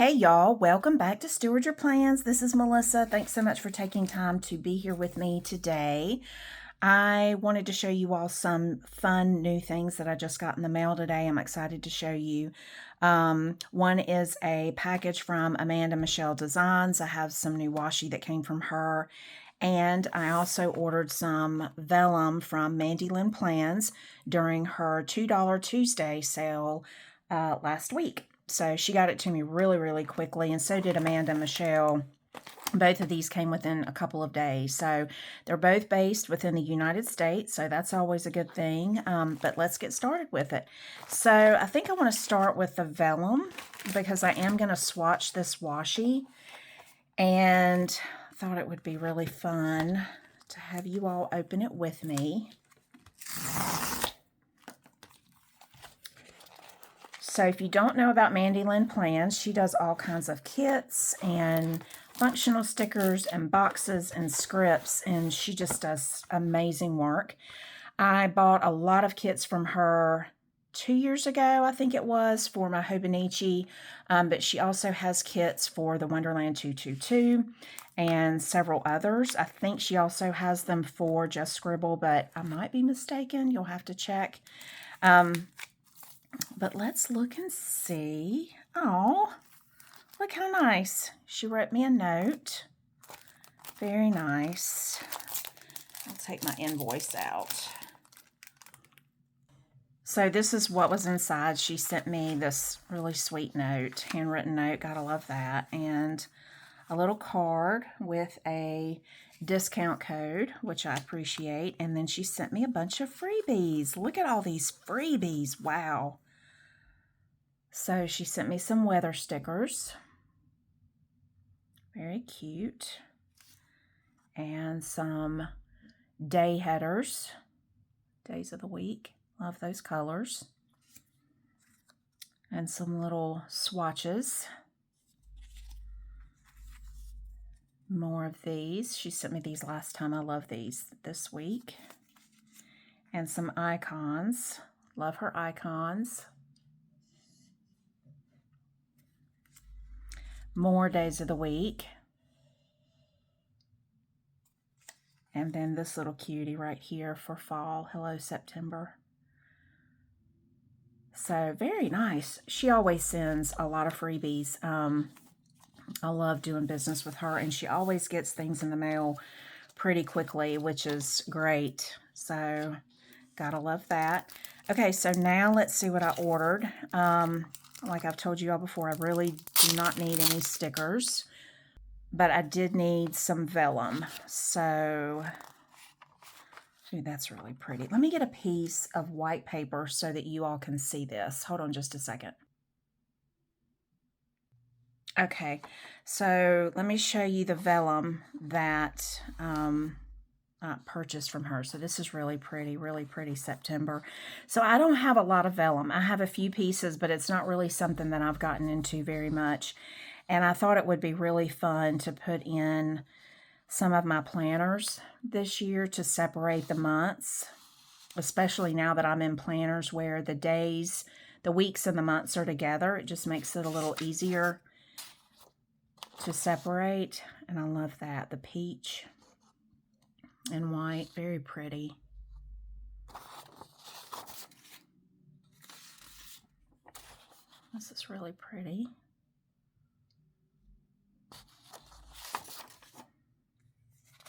Hey y'all, welcome back to Steward Your Plans. This is Melissa. Thanks so much for taking time to be here with me today. I wanted to show you all some fun new things that I just got in the mail today. I'm excited to show you. One is a package from AmandaMischell Designs. I have some new washi that came from her. And I also ordered some vellum from Mandy Lynn Plans during her $2 Tuesday sale last week. So she got it to me really, really quickly, and so did AmandaMischell. Both of these came within a couple of days. So they're both based within the United States, so that's always a good thing. But let's get started with it. So I think I want to start with the vellum because I am going to swatch this washi, and I thought it would be really fun to have you all open it with me. So if you don't know about Mandy Lynn Plans, she does all kinds of kits and functional stickers and boxes and scripts, and she just does amazing work. I bought a lot of kits from her 2 years ago, I think it was, for my Hobonichi, but she also has kits for the Wonderland 222 and several others. I think she also has them for Just Scribble, but I might be mistaken. You'll have to check. But let's look and see. Oh, look how nice. She wrote me a note. Very nice. I'll take my invoice out. So this is what was inside. She sent me this really sweet note, handwritten note. Gotta love that. And a little card with a discount code, which I appreciate. And then she sent me a bunch of freebies. Look at all these freebies. Wow. So she sent me some weather stickers. Very cute. And some day headers. Days of the week. Love those colors. And some little swatches. More of these. She sent me these last time. I love these this week. And some icons. Love her icons. More days of the week. And then this little cutie right here for fall. Hello, September. So very nice. She always sends a lot of freebies. I love doing business with her, and she always gets things in the mail pretty quickly, which is great. So gotta love that. Okay, so now let's see what I ordered. Like I've told you all before, I really do not need any stickers, but I did need some vellum. So, ooh, that's really pretty. Let me get a piece of white paper so that you all can see this. Hold on just a second. Okay, so let me show you the vellum that I purchased from her. So this is really pretty September. So I don't have a lot of vellum. I have a few pieces, but it's not really something that I've gotten into very much. And I thought it would be really fun to put in some of my planners this year to separate the months, especially now that I'm in planners where the days, the weeks and the months are together. It just makes it a little easier to separate. And I love that. The peach and white, very pretty. This is really pretty.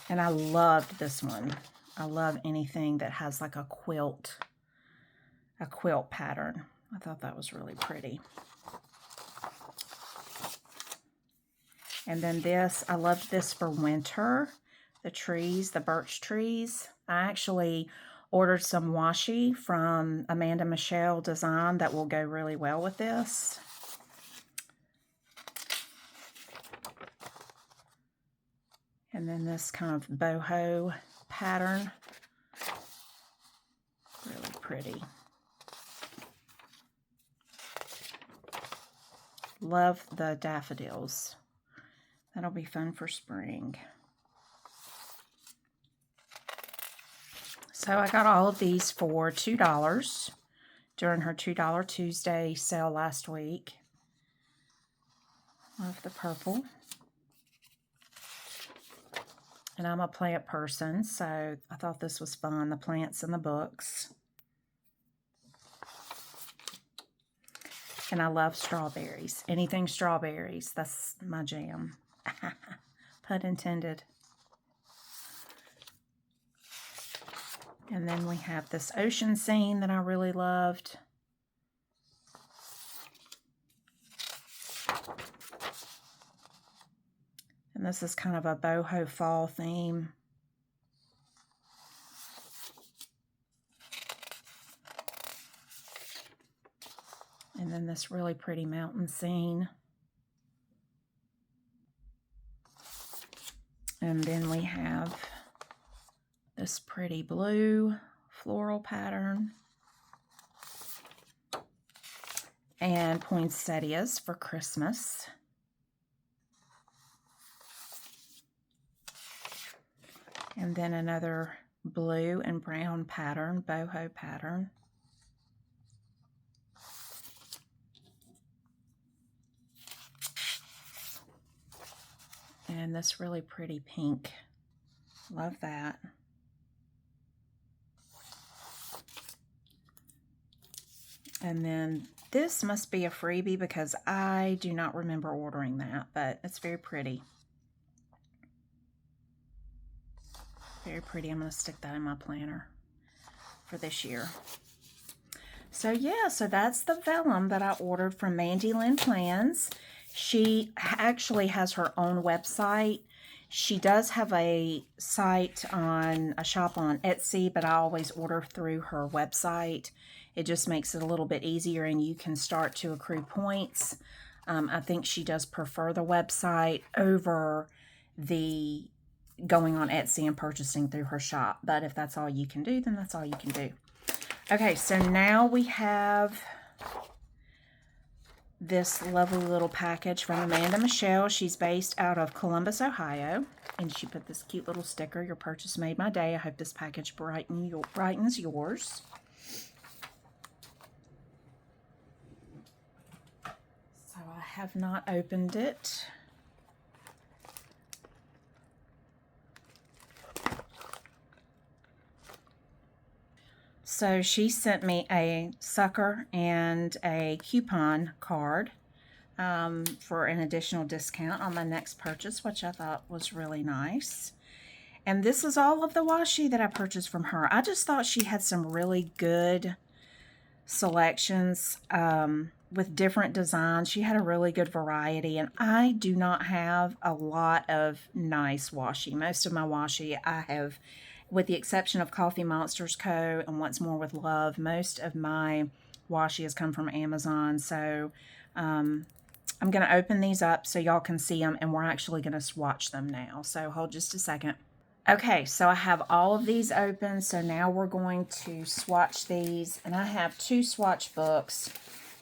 And I loved this one. I love anything that has like a quilt pattern. I thought that was really pretty. And then this, I loved this for winter. The trees, the birch trees. I actually ordered some washi from AmandaMischell Design that will go really well with this. And then this kind of boho pattern. Really pretty. Love the daffodils. That'll be fun for spring. So I got all of these for $2 during her $2 Tuesday sale last week. Love the purple. And I'm a plant person, so I thought this was fun, the plants and the books. And I love strawberries. Anything strawberries, that's my jam. Pun intended. And then we have this ocean scene that I really loved. And this is kind of a boho fall theme. And then this really pretty mountain scene. And then we have this pretty blue floral pattern. And poinsettias for Christmas. And then another blue and brown pattern, boho pattern. And this really pretty pink. Love that. And then this must be a freebie because I do not remember ordering that, but it's very pretty. Very pretty. I'm going to stick that in my planner for this year. So yeah, so that's the vellum that I ordered from Mandy Lynn Plans. She actually has her own website. She does have a site on a shop on Etsy, but I always order through her website. It just makes it a little bit easier, and you can start to accrue points. I think she does prefer the website over the going on Etsy and purchasing through her shop. But if that's all you can do, then that's all you can do. Okay, so now we have this lovely little package from AmandaMischell. She's based out of Columbus, Ohio. And she put this cute little sticker, "Your purchase made my day. I hope this package brightens yours." So I have not opened it. So she sent me a sucker and a coupon card for an additional discount on my next purchase, which I thought was really nice. And this is all of the washi that I purchased from her. I just thought she had some really good selections with different designs. She had a really good variety, and I do not have a lot of nice washi. Most of my washi I have, with the exception of Coffee Monsters Co. and Once More with Love, most of my washi has come from Amazon. So I'm going to open these up so y'all can see them, and we're actually going to swatch them now. So hold just a second. Okay, so I have all of these open, so now we're going to swatch these, and I have two swatch books.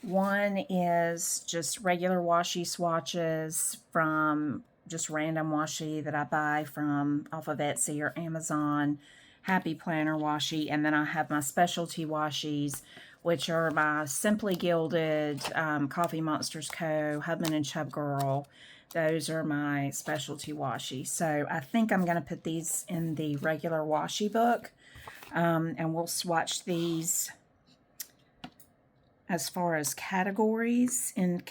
One is just regular washi swatches from just random washi that I buy from off of Etsy or Amazon, Happy Planner washi, and then I have my specialty washis, which are my Simply Gilded, Coffee Monsters Co., Hubman and Chub Girl. Those are my specialty washi. So I think I'm going to put these in the regular washi book, and we'll swatch these as far as categories, and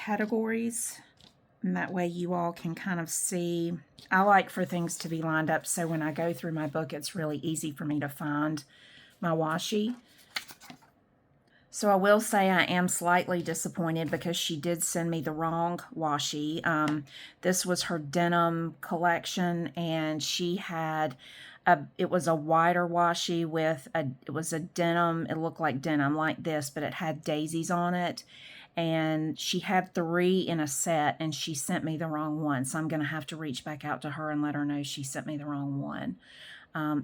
that way you all can kind of see. I like for things to be lined up so when I go through my book, it's really easy for me to find my washi. So I will say I am slightly disappointed because she did send me the wrong washi. This was her denim collection, and she had it was a wider washi with it was a denim. It looked like denim like this, but it had daisies on it. And she had 3 in a set, and she sent me the wrong one. So I'm going to have to reach back out to her and let her know she sent me the wrong one.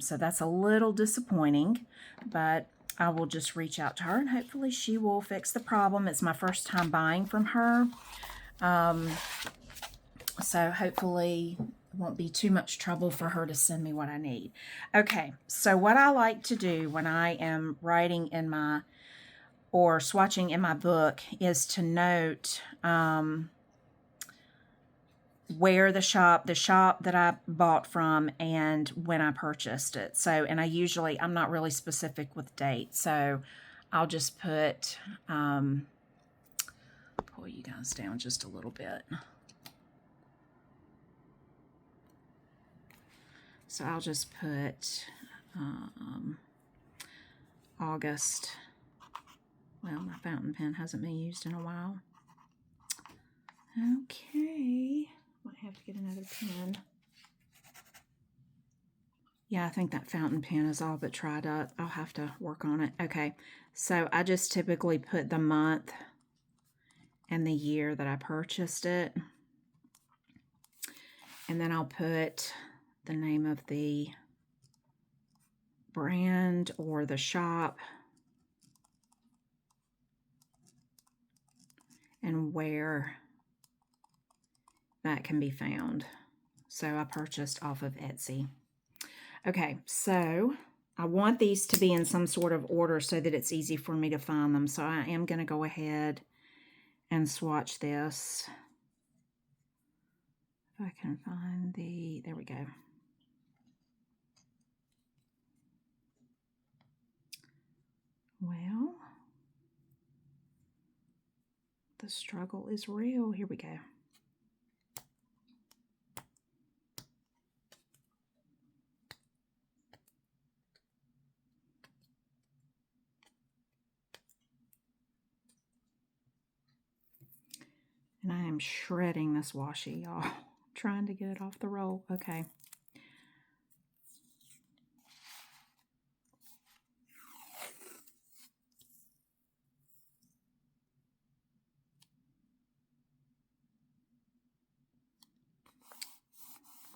So that's a little disappointing, but I will just reach out to her, and hopefully she will fix the problem. It's my first time buying from her. So hopefully it won't be too much trouble for her to send me what I need. Okay, so what I like to do when I am writing in my, or swatching in my book, is to note where the shop that I bought from, and when I purchased it. So, and I'm not really specific with dates. So I'll just put, pull you guys down just a little bit. So I'll just put August. Well, my fountain pen hasn't been used in a while. Okay, might have to get another pen. Yeah, I think that fountain pen is all but dried up. I'll have to work on it. Okay, so I just typically put the month and the year that I purchased it. And then I'll put the name of the brand or the shop and where that can be found. So I purchased off of Etsy. Okay, so I want these to be in some sort of order so that it's easy for me to find them. So I am going to go ahead and swatch this. If I can find there we go. Well, the struggle is real. Here we go. And I am shredding this washi, y'all. Trying to get it off the roll. Okay.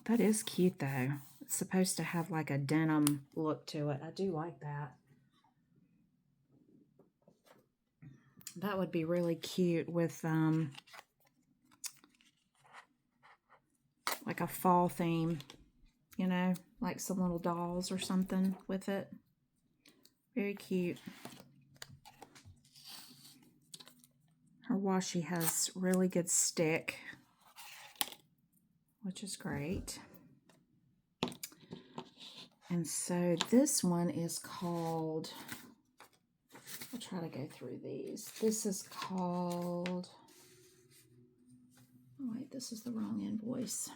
That is cute, though. It's supposed to have like a denim look to it. I do like that. That would be really cute with like a fall theme, you know, like some little dolls or something with it. Very cute. Her washi has really good stick, which is great. And so this one is called, I'll try to go through these. This is called, oh wait, this is the wrong invoice.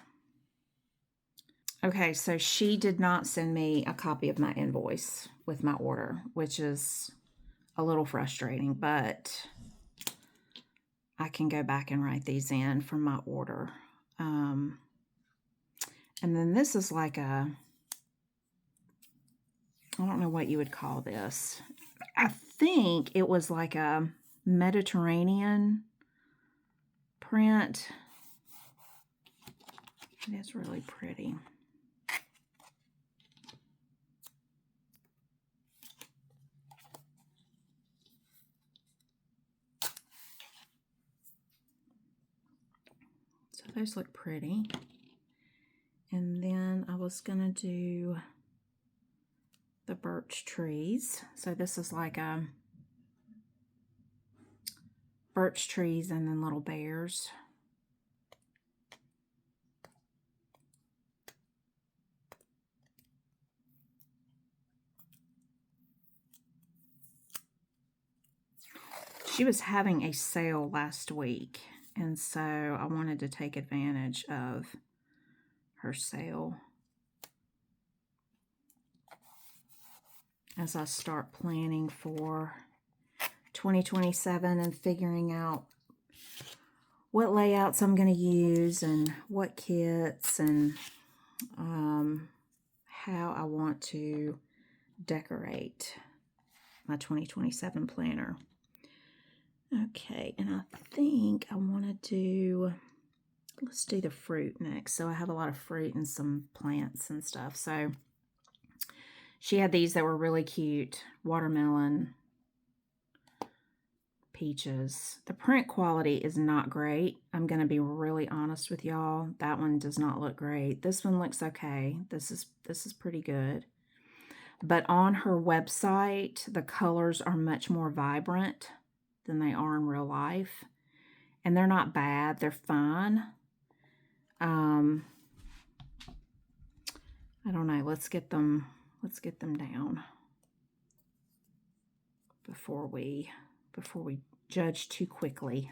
Okay, so she did not send me a copy of my invoice with my order, which is a little frustrating, but I can go back and write these in from my order. And then this is like a, I don't know what you would call this. I think it was like a Mediterranean print. It is really pretty. So those look pretty. And then I was gonna do the birch trees. So this is like a birch trees and then little bears. She was having a sale last week, and so I wanted to take advantage of her sale as I start planning for 2027 and figuring out what layouts I'm going to use and what kits and how I want to decorate my 2027 planner. Okay, and I think I want to do, let's do the fruit next. So I have a lot of fruit and some plants and stuff. So she had these that were really cute. Watermelon, peaches. The print quality is not great. I'm going to be really honest with y'all. That one does not look great. This one looks okay. This is pretty good. But on her website, the colors are much more vibrant than they are in real life. And they're not bad. They're fine. I don't know. Let's get them down before we judge too quickly.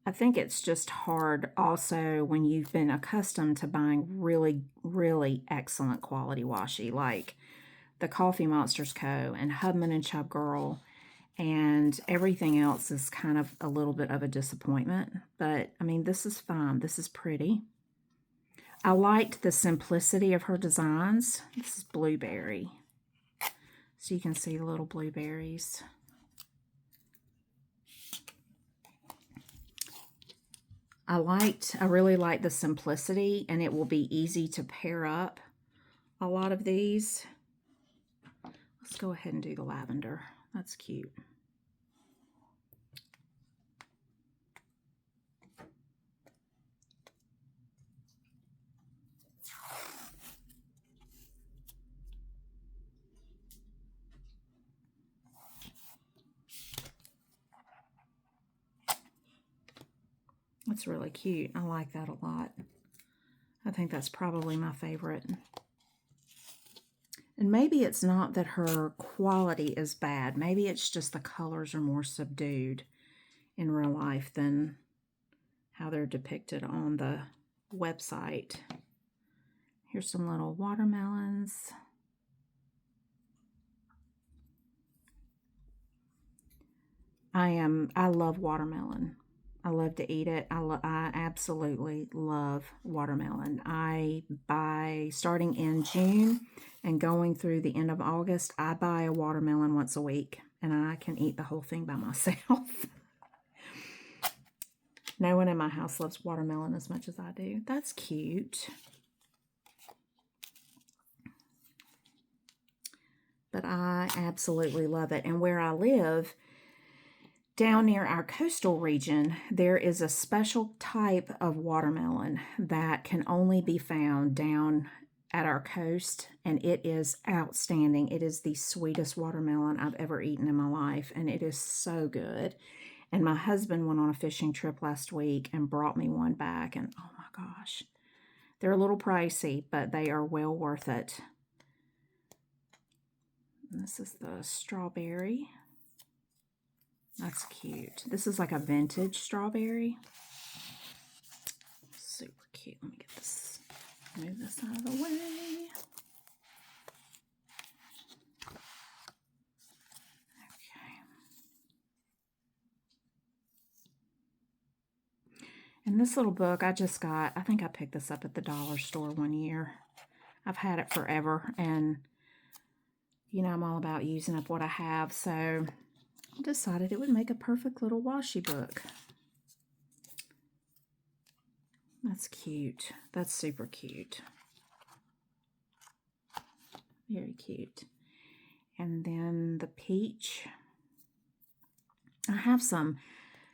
I think it's just hard also when you've been accustomed to buying really, really excellent quality washi, like the Coffee Monsters Co. and Hubman and Chub Girl, and everything else is kind of a little bit of a disappointment. But, I mean, this is fine. This is pretty. I liked the simplicity of her designs. This is blueberry. So you can see the little blueberries. I really like the simplicity, and it will be easy to pair up a lot of these. Let's go ahead and do the lavender. That's cute. That's really cute. I like that a lot. I think that's probably my favorite. And maybe it's not that her quality is bad. Maybe it's just the colors are more subdued in real life than how they're depicted on the website. Here's some little watermelons. I love watermelon. I love to eat it. I absolutely love watermelon. I buy, starting in June and going through the end of August, I buy a watermelon once a week, and I can eat the whole thing by myself. No one in my house loves watermelon as much as I do. That's cute. But I absolutely love it. And where I live, down near our coastal region, there is a special type of watermelon that can only be found down at our coast, and it is outstanding. It is the sweetest watermelon I've ever eaten in my life, and it is so good. And my husband went on a fishing trip last week and brought me one back, and oh my gosh, they're a little pricey, but they are well worth it. And this is the strawberry. That's cute. This is like a vintage strawberry. Super cute. Let me get this, move this out of the way. Okay. And this little book I just got, I think I picked this up at the dollar store one year. I've had it forever, and you know, I'm all about using up what I have, so I decided it would make a perfect little washi book. That's cute. That's super cute. Very cute. And then the peach. I have some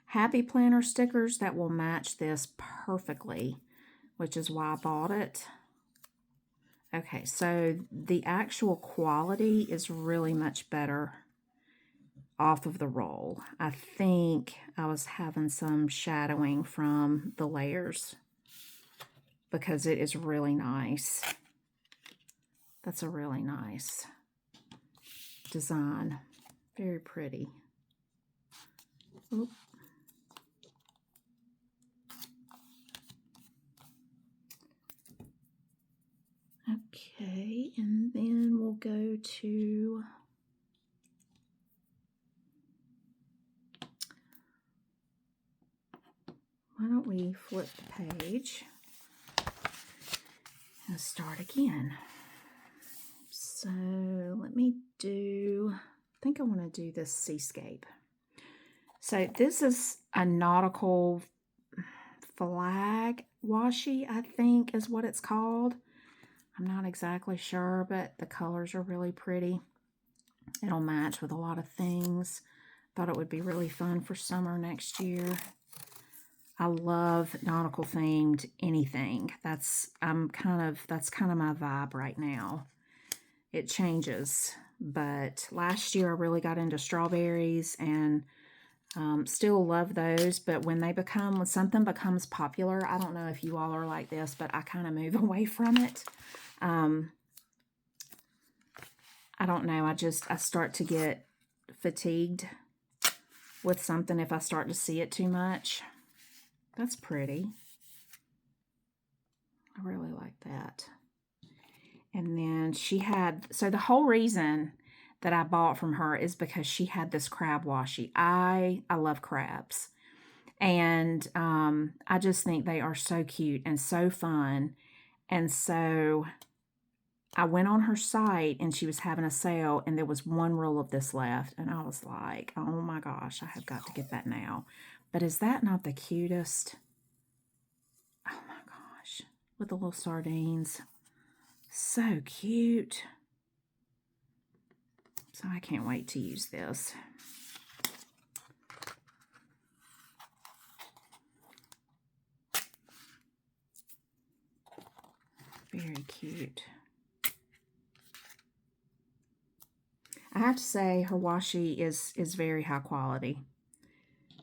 Happy Planner stickers that will match this perfectly, which is why I bought it. Okay, so the actual quality is really much better off of the roll. I think I was having some shadowing from the layers because it is really nice. That's a really nice design. Very pretty. Oop. Okay, and then we'll go to why don't we flip the page and start again. So let me do, I think I want to do this seascape. So this is a nautical flag washi, I think is what it's called. I'm not exactly sure, but the colors are really pretty. It'll match with a lot of things. Thought it would be really fun for summer next year. I love nautical themed anything. That's kind of my vibe right now. It changes, but last year I really got into strawberries, and Still love those, but when something becomes popular, I don't know if you all are like this, but I kind of move away from it. I don't know. I start to get fatigued with something if I start to see it too much. That's pretty. I really like that. And then so the whole reason that I bought from her is because she had this crab washi. I love crabs. And I just think they are so cute and so fun. And so I went on her site and she was having a sale and there was one roll of this left. And I was like, oh my gosh, I have got to get that now. But is that not the cutest? Oh my gosh. With the little sardines. So cute. So I can't wait to use this. Very cute. I have to say her washi is very high quality.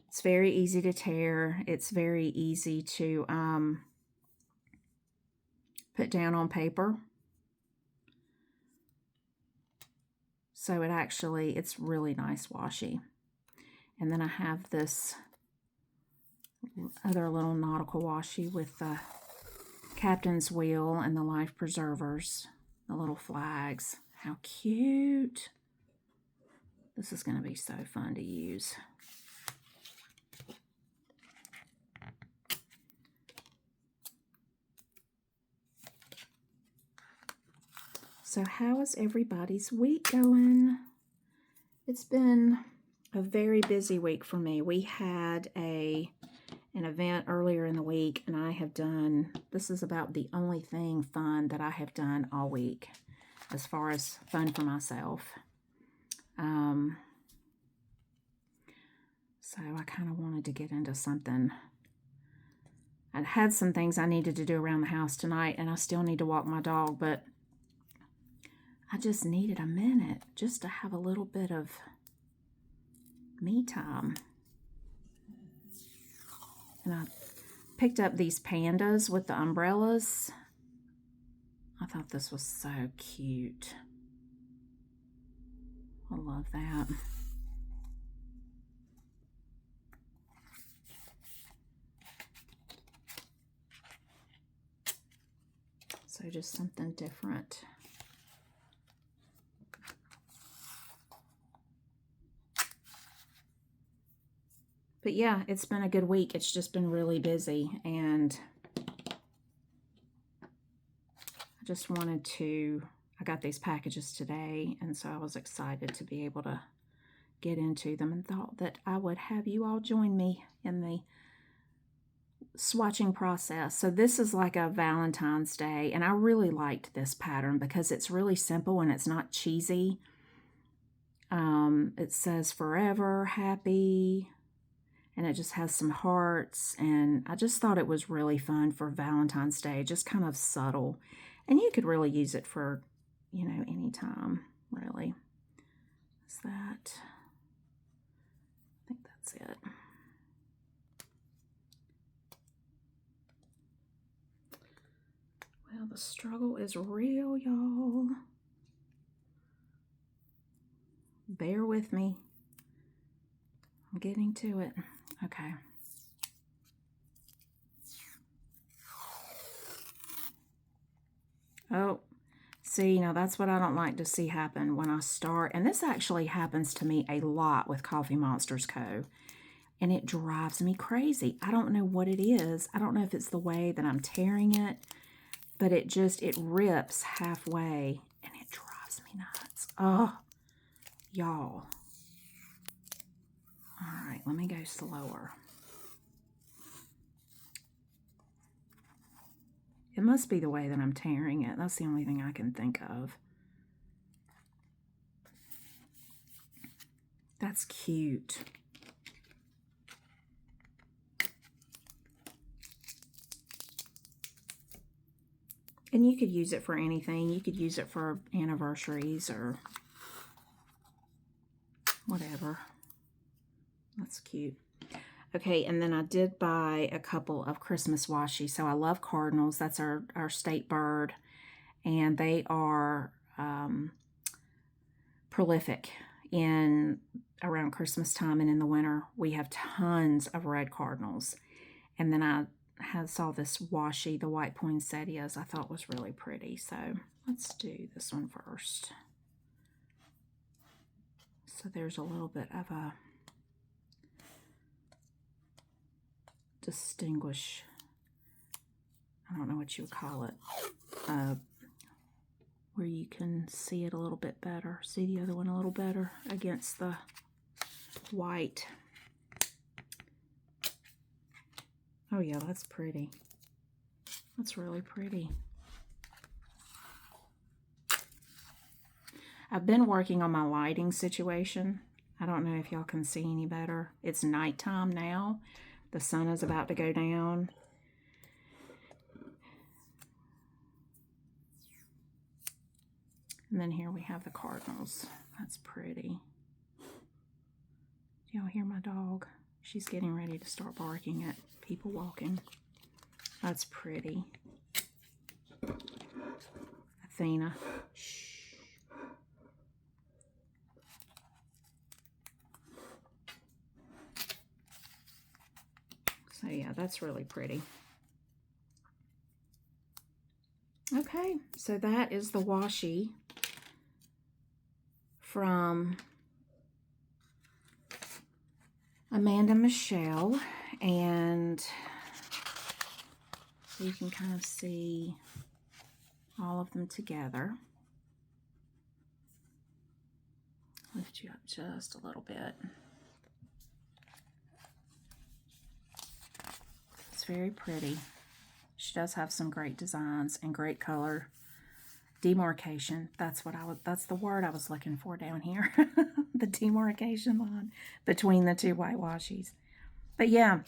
It's very easy to tear. It's very easy to put down on paper. So it's really nice washi. And then I have this other little nautical washi with the captain's wheel and the life preservers, the little flags. How cute. This is going to be so fun to use. So how is everybody's week going? It's been a very busy week for me. We had an event earlier in the week, and this is about the only thing fun that I have done all week as far as fun for myself. So I kind of wanted to get into something. I had some things I needed to do around the house tonight, and I still need to walk my dog, but I just needed a minute just to have a little bit of me time. And I picked up these pandas with the umbrellas. I thought this was so cute. I love that. So just something different. But yeah, it's been a good week. It's just been really busy, and I got these packages today, and so I was excited to be able to get into them and thought that I would have you all join me in the swatching process. So this is like a Valentine's Day, and I really liked this pattern because it's really simple and it's not cheesy. It says forever, happy, and it just has some hearts, and I just thought it was really fun for Valentine's Day, just kind of subtle. And you could really use it for, any time, really. Is that? I think that's it. Well, the struggle is real, y'all. Bear with me. I'm getting to it. Okay. Oh, see, now that's what I don't like to see happen when I start. And this actually happens to me a lot with Coffee Monsters Co. And it drives me crazy. I don't know what it is. I don't know if it's the way that I'm tearing it, but it rips halfway and it drives me nuts. Oh, y'all. All right, let me go slower. It must be the way that I'm tearing it. That's the only thing I can think of. That's cute. And you could use it for anything. You could use it for anniversaries or whatever. That's cute. Okay, and then I did buy a couple of Christmas washi. So I love cardinals. That's our state bird. And they are prolific in around Christmas time, and in the winter we have tons of red cardinals. And then I saw this washi, the white poinsettias, I thought was really pretty. So let's do this one first. So there's a little bit of a distinguish, I don't know what you would call it, where you can see it a little bit better, see the other one a little better against the white. Oh yeah, that's pretty. That's really pretty. I've been working on my lighting situation. I don't know if y'all can see any better. It's nighttime now. The sun is about to go down. And then here we have the cardinals. That's pretty. Do y'all hear my dog? She's getting ready to start barking at people walking. That's pretty. Athena. Shh. So yeah, that's really pretty. Okay, so that is the washi from AmandaMischell, and you can kind of see all of them together. Lift you up just a little bit. It's very pretty. She does have some great designs and great color demarcation. That's the word I was looking for down here. The demarcation line between the two white washies. But yeah.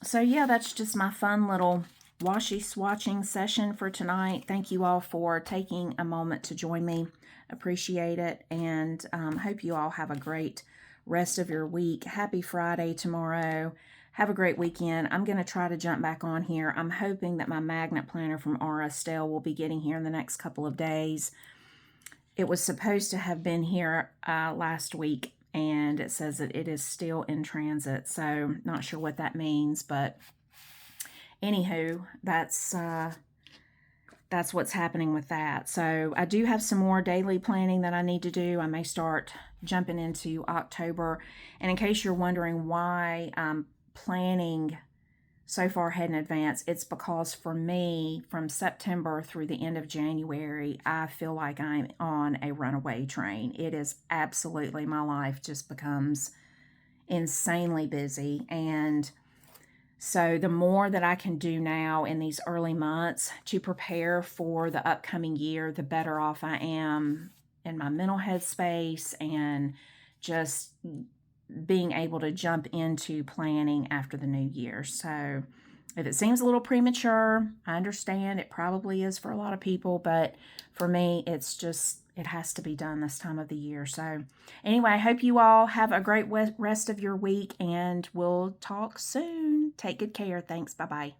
So yeah, that's just my fun little washi swatching session for tonight. Thank you all for taking a moment to join me. Appreciate it, and hope you all have a great rest of your week. Happy Friday tomorrow. Have a great weekend. I'm going to try to jump back on here. I'm hoping that my magnet planner from R. Estelle will be getting here in the next couple of days. It was supposed to have been here last week, and it says that it is still in transit. So not sure what that means, but anywho, that's what's happening with that. So I do have some more daily planning that I need to do. I may start jumping into October. And in case you're wondering why I'm planning so far ahead in advance, it's because for me, from September through the end of January, I feel like I'm on a runaway train. It is absolutely, my life just becomes insanely busy. And so the more that I can do now in these early months to prepare for the upcoming year, the better off I am in my mental headspace and just being able to jump into planning after the new year. So if it seems a little premature, I understand it probably is for a lot of people, but for me, it's just, it has to be done this time of the year. So anyway, I hope you all have a great rest of your week, and we'll talk soon. Take good care. Thanks. Bye-bye.